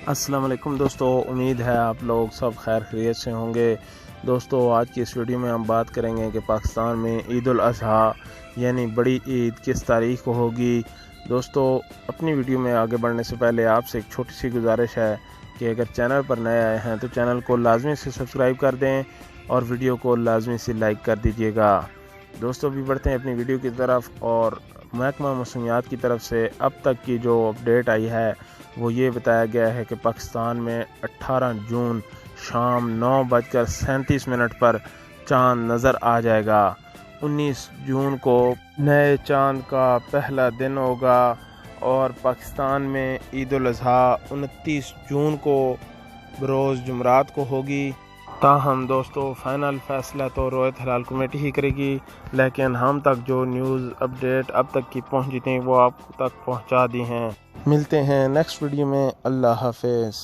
अस्सलाम वालेकुम दोस्तों, उम्मीद है आप लोग सब खैर खैरियत से होंगे। दोस्तों आज की इस वीडियो में हम बात करेंगे कि पाकिस्तान में ईद उल अज़हा यानी बड़ी ईद किस तारीख को होगी। दोस्तों अपनी वीडियो में आगे बढ़ने से पहले आपसे एक छोटी सी गुजारिश है कि अगर चैनल पर नए आए हैं तो चैनल को लाजमी से सब्सक्राइब कर दें और वीडियो को लाजमी से लाइक कर दीजिएगा। दोस्तों भी बढ़ते हैं अपनी वीडियो की तरफ। और महकमा मौसमियात की तरफ से अब तक की जो अपडेट आई है वो ये बताया गया है कि पाकिस्तान में 18 जून शाम 9:37 पर चांद नज़र आ जाएगा। 19 जून को नए चांद का पहला दिन होगा और पाकिस्तान में ईद उल अज़हा 29 जून को बरोज़ जुमरात को होगी। ताहम दोस्तों फ़ाइनल फ़ैसला तो रोयत हलाल कमेटी ही करेगी, लेकिन हम तक जो न्यूज़ अपडेट अब तक की पहुंची थी वो आप तक पहुंचा दी हैं। मिलते हैं नेक्स्ट वीडियो में। अल्लाह हाफ़िज़।